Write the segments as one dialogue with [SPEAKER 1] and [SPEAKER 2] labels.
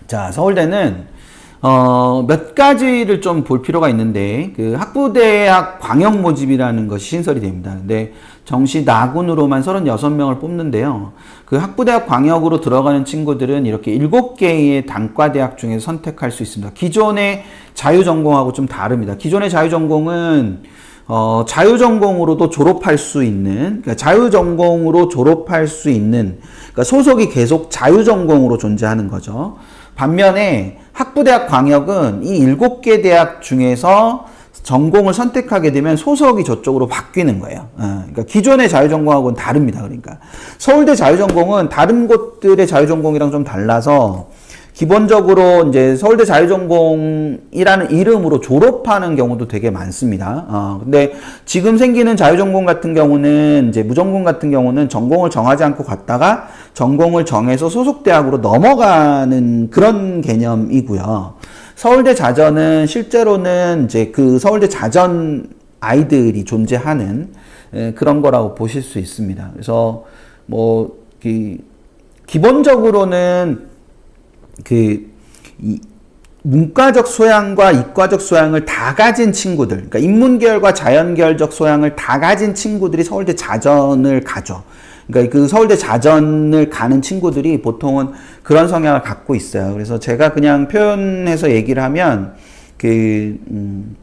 [SPEAKER 1] 자, 서울대는 몇 가지를 좀 볼 필요가 있는데, 그 학부대학 광역 모집이라는 것이 신설이 됩니다. 근데 정시 나군으로만 36명을 뽑는데요. 그 학부대학 광역으로 들어가는 친구들은 이렇게 7개의 단과대학 중에서 선택할 수 있습니다. 기존의 자유전공하고 좀 다릅니다. 기존의 자유전공은 자유전공으로도 졸업할 수 있는, 그러니까 자유전공으로 졸업할 수 있는, 그러니까 소속이 계속 자유전공으로 존재하는 거죠. 반면에 학부대학 광역은 이 7개 대학 중에서 전공을 선택하게 되면 소속이 저쪽으로 바뀌는 거예요. 그러니까 기존의 자유전공하고는 다릅니다. 그러니까 서울대 자유전공은 다른 곳들의 자유전공이랑 좀 달라서 기본적으로 이제 서울대 자유전공이라는 이름으로 졸업하는 경우도 되게 많습니다. 근데 지금 생기는 자유전공 같은 경우는 이제 무전공 같은 경우는 전공을 정하지 않고 갔다가 전공을 정해서 소속대학으로 넘어가는 그런 개념이고요. 서울대 자전은 실제로는 이제 그 서울대 자전 아이들이 존재하는 그런 거라고 보실 수 있습니다. 그래서 뭐 기본적으로는 문과적 소양과 이과적 소양을 다 가진 친구들, 그러니까 인문계열과 자연계열적 소양을 다 가진 친구들이 서울대 자전을 가죠. 그러니까 그 서울대 자전을 가는 친구들이 보통은 그런 성향을 갖고 있어요. 그래서 제가 그냥 표현해서 얘기를 하면, 그러니까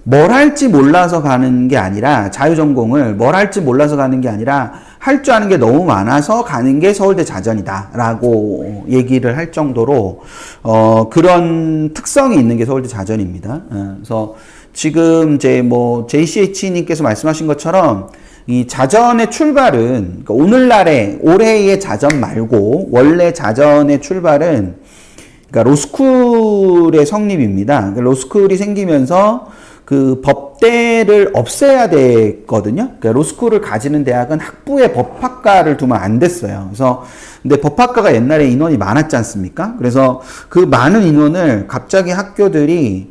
[SPEAKER 1] 뭘 할지 몰라서 가는 게 아니라, 자유전공을 뭘 할지 몰라서 가는 게 아니라, 할 줄 아는 게 너무 많아서 가는 게 서울대 자전이다 라고 얘기를 할 정도로 그런 특성이 있는 게 서울대 자전입니다. 그래서 지금 이제 뭐 JCH님께서 말씀하신 것처럼 이 자전의 출발은, 그러니까 오늘날의 올해의 자전 말고 원래 자전의 출발은 그러니까 로스쿨의 성립입니다. 그러니까 로스쿨이 생기면서 그 법대를 없애야 됐거든요. 그러니까 로스쿨을 가지는 대학은 학부에 법학과를 두면 안 됐어요. 그래서 근데 법학과가 옛날에 인원이 많았지 않습니까? 그래서 그 많은 인원을 갑자기 학교들이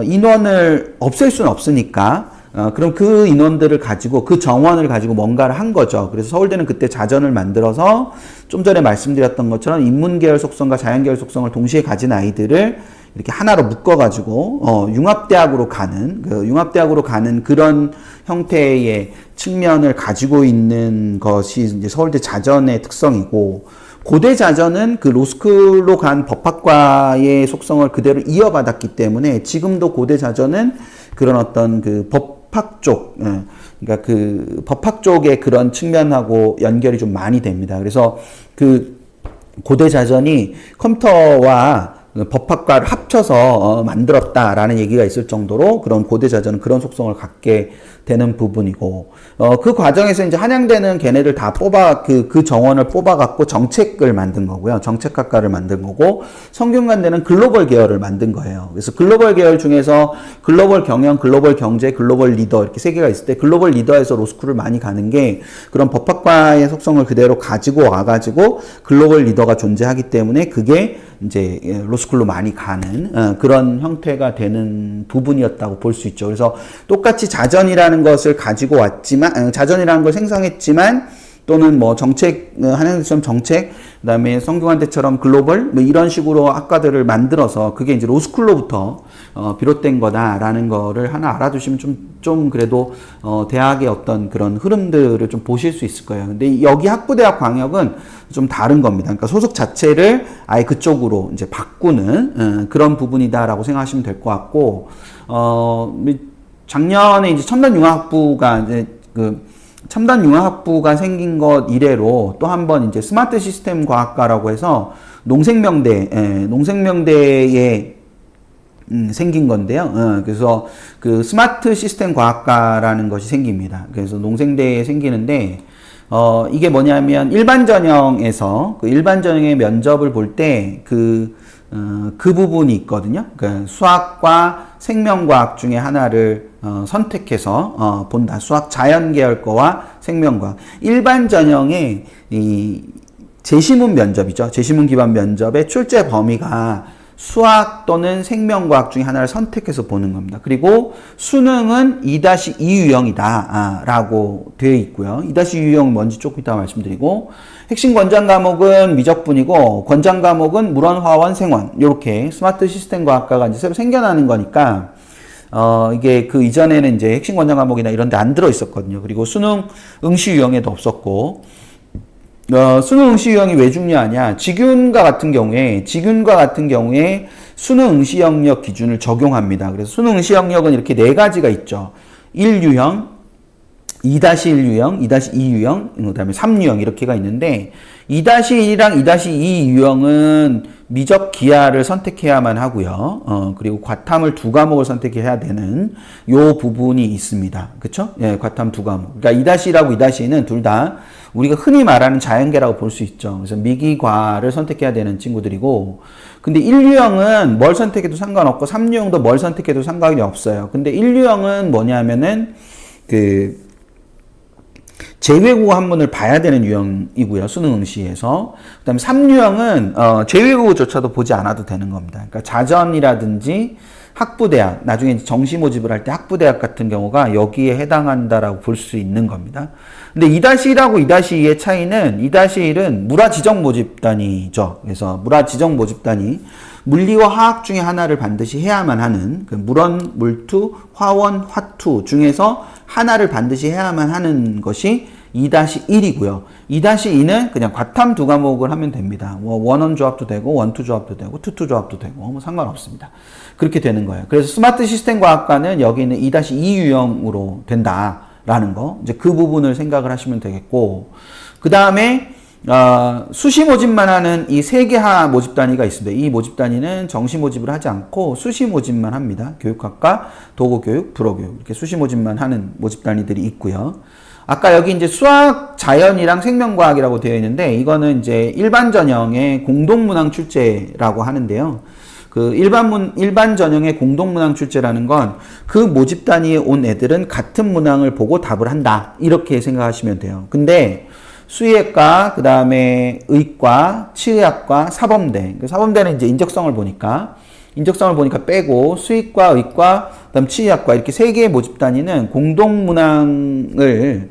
[SPEAKER 1] 인원을 없앨 수는 없으니까 그럼 그 인원들을 가지고 그 정원을 가지고 뭔가를 한 거죠. 그래서 서울대는 그때 자전을 만들어서 좀 전에 말씀드렸던 것처럼 인문계열 속성과 자연계열 속성을 동시에 가진 아이들을 이렇게 하나로 묶어가지고 융합대학으로 가는 그런 형태의 측면을 가지고 있는 것이 이제 서울대 자전의 특성이고, 고대 자전은 그 로스쿨로 간 법학과의 속성을 그대로 이어받았기 때문에 지금도 고대 자전은 그런 어떤 그 법학 쪽, 그러니까 그 법학 쪽의 그런 측면하고 연결이 좀 많이 됩니다. 그래서 그 고대 자전이 컴퓨터와 법학과를 합쳐서 만들었다라는 얘기가 있을 정도로 그런 고대 자전은 그런 속성을 갖게 되는 부분이고, 그 과정에서 이제 한양대는 걔네를 다 그 정원을 뽑아갖고 정책을 만든 거고요. 정책학과를 만든 거고, 성균관대는 글로벌 계열을 만든 거예요. 그래서 글로벌 계열 중에서 글로벌 경영, 글로벌 경제, 글로벌 리더 이렇게 세 개가 있을 때 글로벌 리더에서 로스쿨을 많이 가는 게 그런 법학과의 속성을 그대로 가지고 와가지고 글로벌 리더가 존재하기 때문에 그게 이제 로스쿨로 많이 가는 그런 형태가 되는 부분이었다고 볼 수 있죠. 그래서 똑같이 자전이라는 것을 가지고 왔지만, 자전이라는 걸 생성했지만, 또는 뭐 정책, 한양대처럼 정책, 그 다음에 성균관대처럼 글로벌, 뭐 이런 식으로 학과들을 만들어서 그게 이제 로스쿨로부터 비롯된 거다라는 거를 하나 알아두시면 좀 그래도 대학의 어떤 그런 흐름들을 좀 보실 수 있을 거예요. 근데 여기 학부대학 광역은 좀 다른 겁니다. 그러니까 소속 자체를 아예 그쪽으로 이제 바꾸는 그런 부분이다라고 생각하시면 될 것 같고, 작년에 이제 첨단융합학부가 이제 첨단융합학부가 생긴 것 이래로 또 한 번 이제 스마트 시스템 과학과라고 해서 농생명대에 생긴 건데요. 그래서 그 스마트 시스템 과학과라는 것이 생깁니다. 그래서 농생대에 생기는데, 이게 뭐냐면 일반 전형에서 그 일반 전형의 면접을 볼 때 그 부분이 있거든요. 그러니까 수학과 생명과학 중에 하나를 선택해서 본다. 수학 자연계열 거와 생명과학. 일반 전형의 이 제시문 면접이죠. 제시문 기반 면접의 출제 범위가 수학 또는 생명과학 중에 하나를 선택해서 보는 겁니다. 그리고 수능은 2-2 유형이다 라고 되어 있고요. 2-2 유형은 뭔지 조금 이따 말씀드리고, 핵심 권장 과목은 미적분이고 권장 과목은 물원, 화원, 생원, 이렇게 스마트 시스템 과학과가 이제 새로 생겨나는 거니까 이게 그 이전에는 이제 핵심 권장 과목이나 이런 데 안 들어 있었거든요. 그리고 수능 응시 유형에도 없었고, 수능 응시 유형이 왜 중요하냐? 직윤과 같은 경우에 수능 응시 영역 기준을 적용합니다. 그래서 수능 응시 영역은 이렇게 네 가지가 있죠. 1유형, 2-1 유형, 2-2 유형, 그 다음에 3유형 이렇게가 있는데 2-1이랑 2-2 유형은 미적 기하를 선택해야만 하고요. 그리고 과탐을 2과목을 선택해야 되는 요 부분이 있습니다. 그쵸? 예, 과탐 2과목. 그러니까 2-1하고 2-2는 둘 다 우리가 흔히 말하는 자연계라고 볼 수 있죠. 그래서 미기과를 선택해야 되는 친구들이고, 근데 1유형은 뭘 선택해도 상관없고 3유형도 뭘 선택해도 상관이 없어요. 근데 1유형은 뭐냐면은 제외국어 한문을 봐야 되는 유형이고요. 수능 응시에서. 그 다음에 3유형은 제외국어조차도 보지 않아도 되는 겁니다. 그러니까 자전이라든지 학부대학, 나중에 정시 모집을 할 때 학부대학 같은 경우가 여기에 해당한다라고 볼 수 있는 겁니다. 근데 2-1하고 2-2의 차이는 2-1은 물화지정 모집단이죠. 그래서 물화지정 모집단이 물리와 화학 중에 하나를 반드시 해야만 하는 그 물원, 물투, 화원, 화투 중에서 하나를 반드시 해야만 하는 것이 2-1이고요. 2-2는 그냥 과탐 2과목을 하면 됩니다. 원원 조합도 되고 원투 조합도 되고 투투 조합도 되고 뭐 상관없습니다. 그렇게 되는 거예요. 그래서 스마트 시스템 과학과는 여기는 2-2 유형으로 된다라는 거. 이제 그 부분을 생각을 하시면 되겠고, 그 다음에 수시 모집만 하는 이 3개 모집 단위가 있습니다. 이 모집 단위는 정시 모집을 하지 않고 수시 모집만 합니다. 교육학과, 도구교육, 불어교육 이렇게 수시 모집만 하는 모집 단위들이 있고요. 아까 여기 이제 수학, 자연이랑 생명과학이라고 되어 있는데 이거는 이제 일반 전형의 공동문항 출제라고 하는데요. 그 일반 전형의 공동문항 출제라는 건 그 모집 단위에 온 애들은 같은 문항을 보고 답을 한다. 이렇게 생각하시면 돼요. 근데 수의학과, 그 다음에 의과, 치의학과, 사범대. 사범대는 이제 인적성을 보니까 빼고 수의과, 의과, 그다음 치의학과 이렇게 3개의 모집 단위는 공동문항을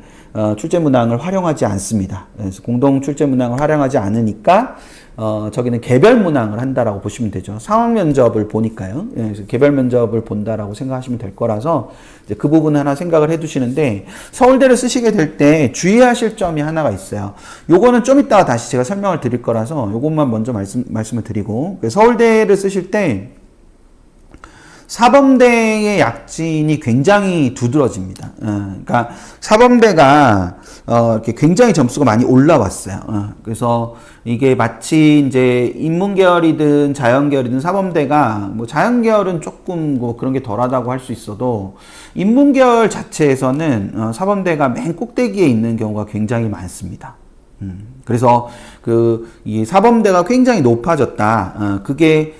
[SPEAKER 1] 출제 문항을 활용하지 않습니다. 그래서 공동 출제 문항을 활용하지 않으니까 저기는 개별 문항을 한다라고 보시면 되죠. 상황 면접을 보니까요. 그래서 개별 면접을 본다라고 생각하시면 될 거라서 이제 그 부분 하나 생각을 해두시는데, 서울대를 쓰시게 될 때 주의하실 점이 하나가 있어요. 요거는 좀 이따가 다시 제가 설명을 드릴 거라서 요것만 먼저 말씀을 드리고, 서울대를 쓰실 때 사범대의 약진이 굉장히 두드러집니다. 그러니까 사범대가 이렇게 굉장히 점수가 많이 올라왔어요. 그래서 이게 마치 이제 인문계열이든 자연계열이든 사범대가 뭐 자연계열은 조금 뭐 그런 게 덜하다고 할 수 있어도 인문계열 자체에서는 사범대가 맨 꼭대기에 있는 경우가 굉장히 많습니다. 그래서 이 사범대가 굉장히 높아졌다. 그게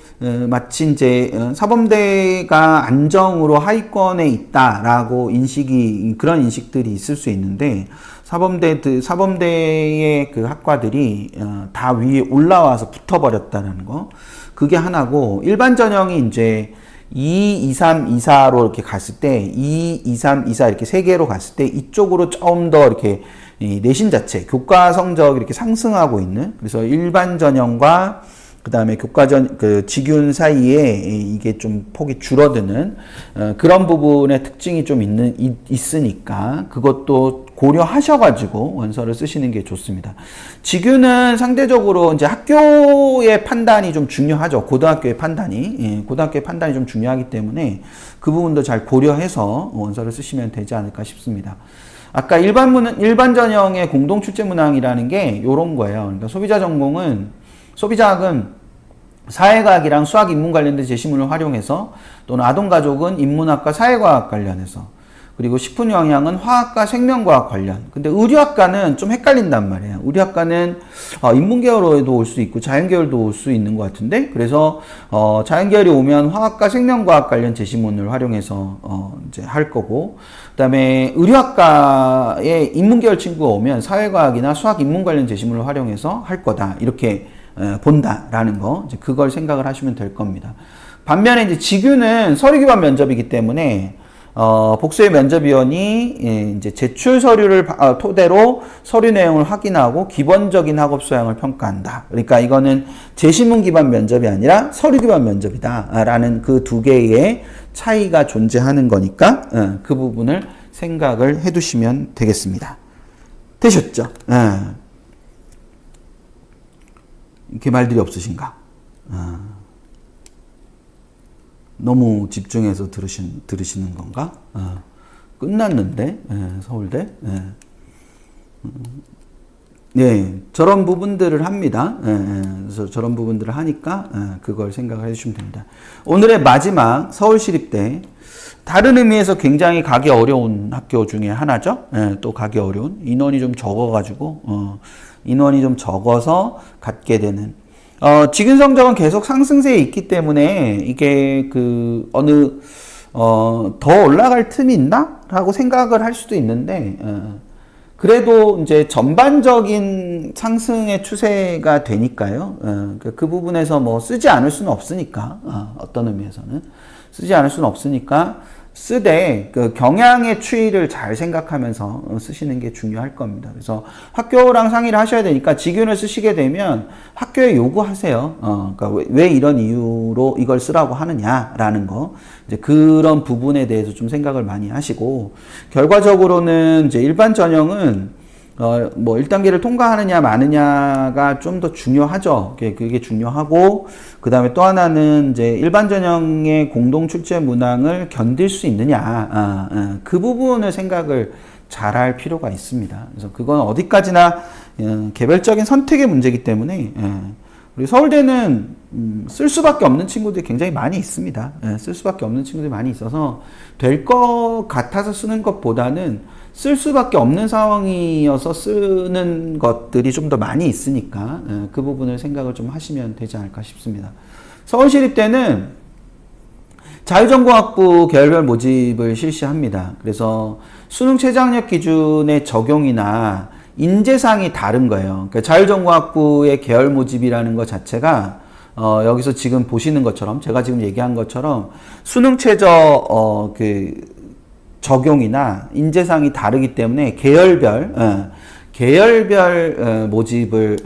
[SPEAKER 1] 마치 이제 사범대가 안정으로 하위권에 있다라고 그런 인식들이 있을 수 있는데, 사범대의 그 학과들이 다 위에 올라와서 붙어버렸다는 거. 그게 하나고, 일반 전형이 이제 2, 2, 3, 2, 4로 이렇게 갔을 때, 2, 2, 3, 2, 4 이렇게 3개로 갔을 때, 이쪽으로 좀 더 이렇게 이 내신 자체, 교과 성적이 이렇게 상승하고 있는, 그래서 일반 전형과 그 다음에 직윤 사이에 이게 좀 폭이 줄어드는 그런 부분의 특징이 좀 있으니까 그것도 고려하셔가지고 원서를 쓰시는 게 좋습니다. 직윤은 상대적으로 이제 학교의 판단이 좀 중요하죠. 고등학교의 판단이 좀 중요하기 때문에 그 부분도 잘 고려해서 원서를 쓰시면 되지 않을까 싶습니다. 아까 일반 전형의 공동 출제 문항이라는 게 요런 거예요. 그러니까 소비자학은 사회과학이랑 수학 인문 관련된 제시문을 활용해서, 또는 아동가족은 인문학과 사회과학 관련해서, 그리고 식품영양은 화학과 생명과학 관련. 근데 의료학과는 좀 헷갈린단 말이에요. 의료학과는 인문계열도 올 수 있고 자연계열도 올 수 있는 것 같은데, 그래서 자연계열이 오면 화학과 생명과학 관련 제시문을 활용해서 이제 할 거고, 그다음에 의료학과에 인문계열 친구가 오면 사회과학이나 수학 인문 관련 제시문을 활용해서 할 거다. 이렇게 본다라는 거, 이제 그걸 생각을 하시면 될 겁니다. 반면에 이제 직유는 서류 기반 면접이기 때문에 복수의 면접위원이 이제 제출 서류를 토대로 서류 내용을 확인하고 기본적인 학업 소양을 평가한다. 그러니까 이거는 제시문 기반 면접이 아니라 서류 기반 면접이다라는 그 두 개의 차이가 존재하는 거니까 그 부분을 생각을 해두시면 되겠습니다. 되셨죠? 이렇게 말들이 없으신가? 너무 집중해서 들으시는 건가? 끝났는데, 서울대. 네, 저런 부분들을 합니다. 그래서 저런 부분들을 하니까 그걸 생각을 해주시면 됩니다. 오늘의 마지막 서울시립대. 다른 의미에서 굉장히 가기 어려운 학교 중에 하나죠. 또 가기 어려운. 인원이 좀 적어가지고, 인원이 좀 적어서 갖게 되는. 지금 성적은 계속 상승세에 있기 때문에 이게 더 올라갈 틈이 있나? 라고 생각을 할 수도 있는데, 그래도 이제 전반적인 상승의 추세가 되니까요. 그 부분에서 뭐 쓰지 않을 수는 없으니까, 어떤 의미에서는. 쓰지 않을 수는 없으니까, 쓰되 그 경향의 추이를 잘 생각하면서 쓰시는 게 중요할 겁니다. 그래서 학교랑 상의를 하셔야 되니까 직윤을 쓰시게 되면 학교에 요구하세요. 그러니까 왜 이런 이유로 이걸 쓰라고 하느냐라는 거, 이제 그런 부분에 대해서 좀 생각을 많이 하시고, 결과적으로는 이제 일반 전형은 뭐 1단계를 통과하느냐 마느냐가 좀 더 중요하죠. 그게 중요하고, 그 다음에 또 하나는 이제 일반 전형의 공동 출제 문항을 견딜 수 있느냐, 그 부분을 생각을 잘 할 필요가 있습니다. 그래서 그건 어디까지나 개별적인 선택의 문제이기 때문에, 우리 서울대는 쓸 수밖에 없는 친구들이 굉장히 많이 있습니다. 쓸 수밖에 없는 친구들이 많이 있어서 될 것 같아서 쓰는 것보다는 쓸 수밖에 없는 상황이어서 쓰는 것들이 좀 더 많이 있으니까 그 부분을 생각을 좀 하시면 되지 않을까 싶습니다. 서울시립대는 자유전공학부 계열별 모집을 실시합니다. 그래서 수능 최저학력 기준의 적용이나 인재상이 다른 거예요. 그러니까 자유전공학부의 계열 모집이라는 것 자체가 여기서 지금 보시는 것처럼, 제가 지금 얘기한 것처럼 수능 최저 적용이나 인재상이 다르기 때문에 계열별 모집을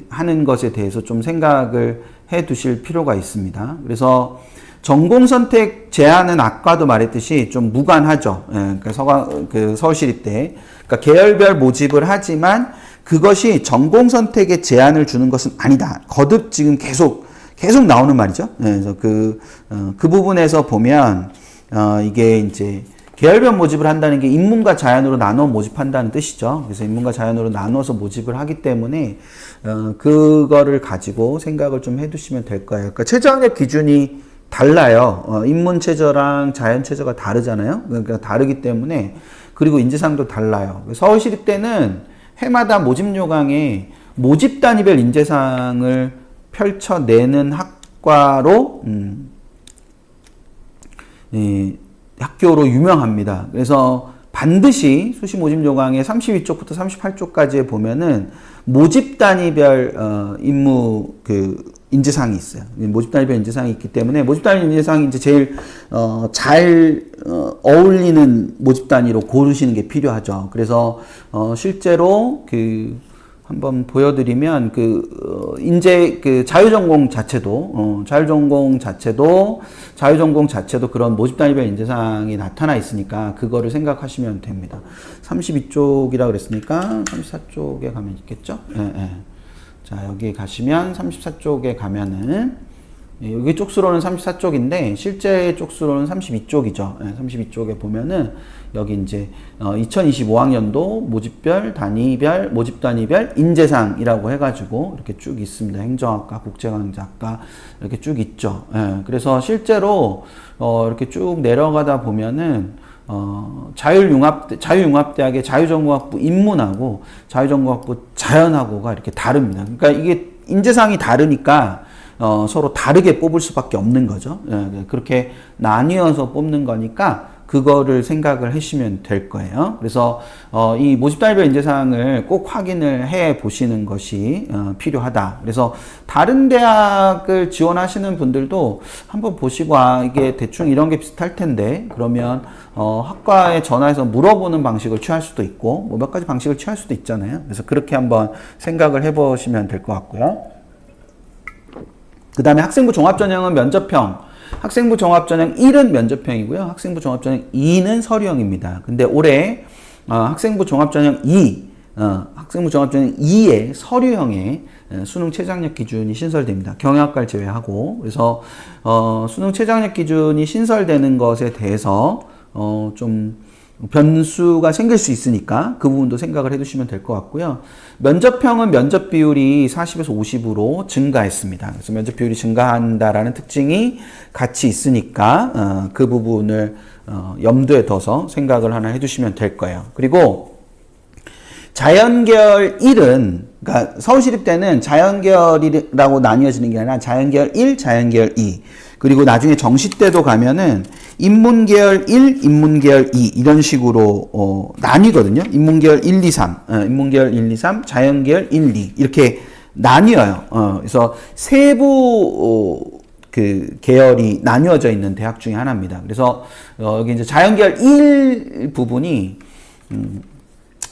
[SPEAKER 1] 하는 것에 대해서 좀 생각을 해 두실 필요가 있습니다. 그래서 전공 선택 제한은 아까도 말했듯이 좀 무관하죠. 서울시립대. 그러니까 계열별 모집을 하지만 그것이 전공 선택에 제한을 주는 것은 아니다. 거듭 지금 계속 나오는 말이죠. 그래서 그 부분에서 보면 이게 이제 계열별 모집을 한다는 게 인문과 자연으로 나눠 모집한다는 뜻이죠. 그래서 인문과 자연으로 나눠서 모집을 하기 때문에 그거를 가지고 생각을 좀 해두시면 될 거예요. 그러니까 최저학력 기준이 달라요. 인문 최저랑 자연 최저가 다르잖아요. 그러니까 다르기 때문에, 그리고 인재상도 달라요. 서울시립대는 해마다 모집 요강에 모집 단위별 인재상을 펼쳐내는 학과로 학교로 유명합니다. 그래서 반드시 수시 모집 요강의 32쪽부터 38쪽까지에 보면은 모집 단위별 임무 인재상이 있어요. 모집 단위별 인재상이 있기 때문에 모집 단위 인재상이 이제 제일 잘 어울리는 모집 단위로 고르시는 게 필요하죠. 그래서 실제로 한번 보여드리면 자유전공 자체도 그런 모집 단위별 인재상이 나타나 있으니까 그거를 생각하시면 됩니다. 32쪽이라고 그랬으니까 34쪽에 가면 있겠죠? 자, 여기 가시면 34쪽에 가면은, 여기 쪽수로는 34쪽인데 실제 쪽수로는 32쪽이죠. 32쪽에 보면은 여기 이제 2025학년도 모집별, 단위별, 모집 단위별 인재상이라고 해가지고 이렇게 쭉 있습니다. 행정학과, 국제강좌학과 이렇게 쭉 있죠. 그래서 실제로 이렇게 쭉 내려가다 보면은 자유융합대학의 자유전공학부 인문하고 자유전공학부 자연하고가 이렇게 다릅니다. 그러니까 이게 인재상이 다르니까 서로 다르게 뽑을 수밖에 없는 거죠. 그렇게 나뉘어서 뽑는 거니까 그거를 생각을 하시면 될 거예요. 그래서 이 모집 단위별 인재사항을 꼭 확인을 해 보시는 것이 필요하다. 그래서 다른 대학을 지원하시는 분들도 한번 보시고 이게 대충 이런 게 비슷할 텐데 그러면 학과에 전화해서 물어보는 방식을 취할 수도 있고 뭐 몇 가지 방식을 취할 수도 있잖아요. 그래서 그렇게 한번 생각을 해 보시면 될 것 같고요. 그 다음에 학생부 종합전형은 면접형. 학생부 종합전형 1은 면접형이고요. 학생부 종합전형 2는 서류형입니다. 근데 올해 학생부 종합전형 2의 서류형에 수능 최저학력 기준이 신설됩니다. 경영학과를 제외하고. 그래서 수능 최저학력 기준이 신설되는 것에 대해서 좀 변수가 생길 수 있으니까 그 부분도 생각을 해두시면 될 것 같고요. 면접형은 면접 비율이 40에서 50으로 증가했습니다. 그래서 면접 비율이 증가한다라는 특징이 같이 있으니까 그 부분을 염두에 둬서 생각을 하나 해두시면 될 거예요. 그리고 자연계열 1은 그러니까 서울시립대는 자연계열이라고 나뉘어지는 게 아니라 자연계열 1, 자연계열 2 그리고 나중에 정시대도 가면은 인문계열 1, 인문계열 2 이런 식으로 나뉘거든요. 인문계열 1, 2, 3, 인문계열 1, 2, 3, 자연계열 1, 2 이렇게 나뉘어요. 그래서 세부 그 계열이 나뉘어져 있는 대학 중에 하나입니다. 그래서 여기 이제 자연계열 1 부분이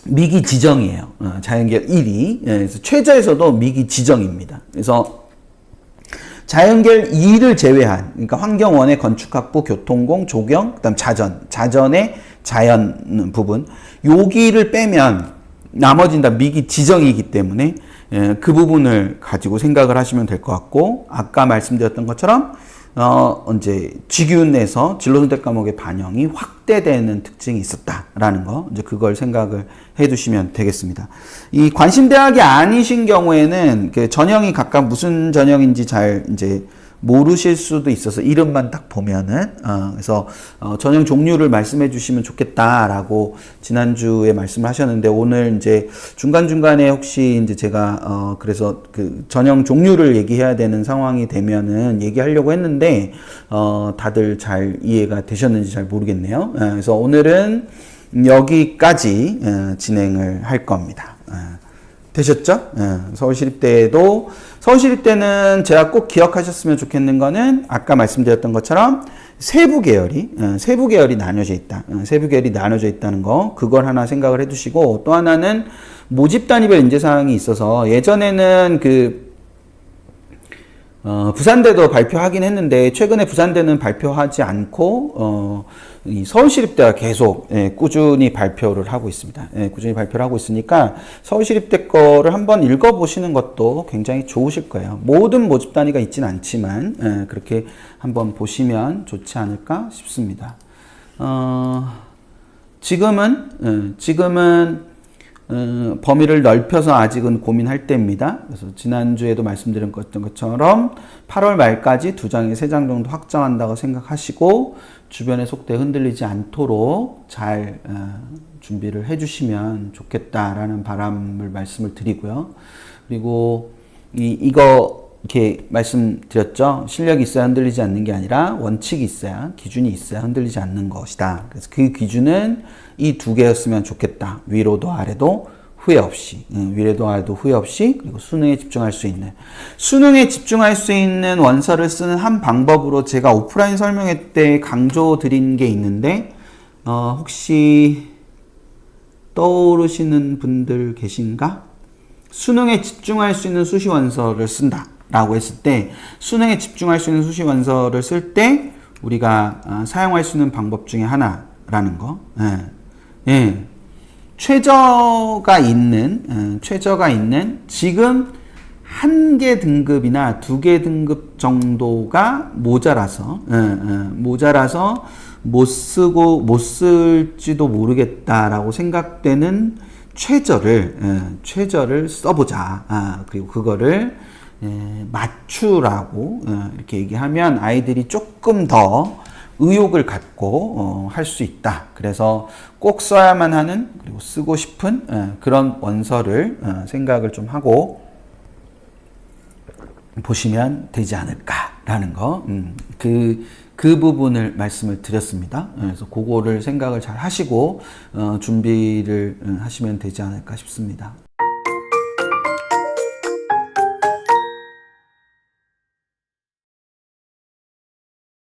[SPEAKER 1] 미기 지정이에요. 자연계열 1이 그래서 최저에서도 미기 지정입니다. 그래서 자연계열 2를 제외한 그러니까 환경원의 건축학부, 교통공, 조경, 그다음 자전의 자연 부분 여기를 빼면 나머지는 다 미기 지정이기 때문에 그 부분을 가지고 생각을 하시면 될 것 같고 아까 말씀드렸던 것처럼 이제 직윤에서 진로선택 과목의 반영이 확대되는 특징이 있었다라는 거, 이제 그걸 생각을 해두시면 되겠습니다. 이 관심대학이 아니신 경우에는 그 전형이 각각 무슨 전형인지 잘 이제 모르실 수도 있어서 이름만 딱 보면은 그래서 전형 종류를 말씀해 주시면 좋겠다라고 지난주에 말씀을 하셨는데 오늘 이제 중간중간에 혹시 이제 제가 그래서 그 전형 종류를 얘기해야 되는 상황이 되면은 얘기하려고 했는데 다들 잘 이해가 되셨는지 잘 모르겠네요. 그래서 오늘은 여기까지 진행을 할 겁니다. 되셨죠? 서울시립대는 제가 꼭 기억하셨으면 좋겠는 거는 아까 말씀드렸던 것처럼 세부 계열이 나뉘어져 있다. 세부 계열이 나뉘어져 있다는 거, 그걸 하나 생각을 해두시고 또 하나는 모집 단위별 인재사항이 있어서 예전에는 부산대도 발표하긴 했는데 최근에 부산대는 발표하지 않고 이 서울시립대가 계속 꾸준히 발표를 하고 있습니다. 꾸준히 발표를 하고 있으니까 서울시립대 거를 한번 읽어보시는 것도 굉장히 좋으실 거예요. 모든 모집 단위가 있지는 않지만 그렇게 한번 보시면 좋지 않을까 싶습니다. 지금은 범위를 넓혀서 아직은 고민할 때입니다. 그래서 지난주에도 말씀드린 것처럼 8월 말까지 2장에 3장 정도 확정한다고 생각하시고 주변의 속도에 흔들리지 않도록 잘 준비를 해주시면 좋겠다라는 바람을 말씀을 드리고요. 그리고 이거 이렇게 말씀드렸죠. 실력이 있어야 흔들리지 않는 게 아니라 원칙이 있어야, 기준이 있어야 흔들리지 않는 것이다. 그래서 그 기준은 이 두 개였으면 좋겠다. 위로도 아래도 후회 없이, 위로도 아래도 후회 없이, 그리고 수능에 집중할 수 있는 원서를 쓰는 한 방법으로 제가 오프라인 설명회 때 강조드린 게 있는데 혹시 떠오르시는 분들 계신가? 수능에 집중할 수 있는 수시 원서를 쓴다 라고 했을 때, 수능에 집중할 수 있는 수시 원서를 쓸 때 우리가 사용할 수 있는 방법 중에 하나라는 거. 최저가 있는 지금 1개 등급이나 2개 등급 정도가 모자라서 못 쓸지도 모르겠다라고 생각되는 최저를 써보자. 그리고 그거를 맞추라고 이렇게 얘기하면 아이들이 조금 더 의욕을 갖고 할 수 있다. 그래서 꼭 써야만 하는, 그리고 쓰고 싶은 그런 원서를 생각을 좀 하고 보시면 되지 않을까라는 거. 그 부분을 말씀을 드렸습니다. 그래서 그거를 생각을 잘 하시고 준비를 하시면 되지 않을까 싶습니다.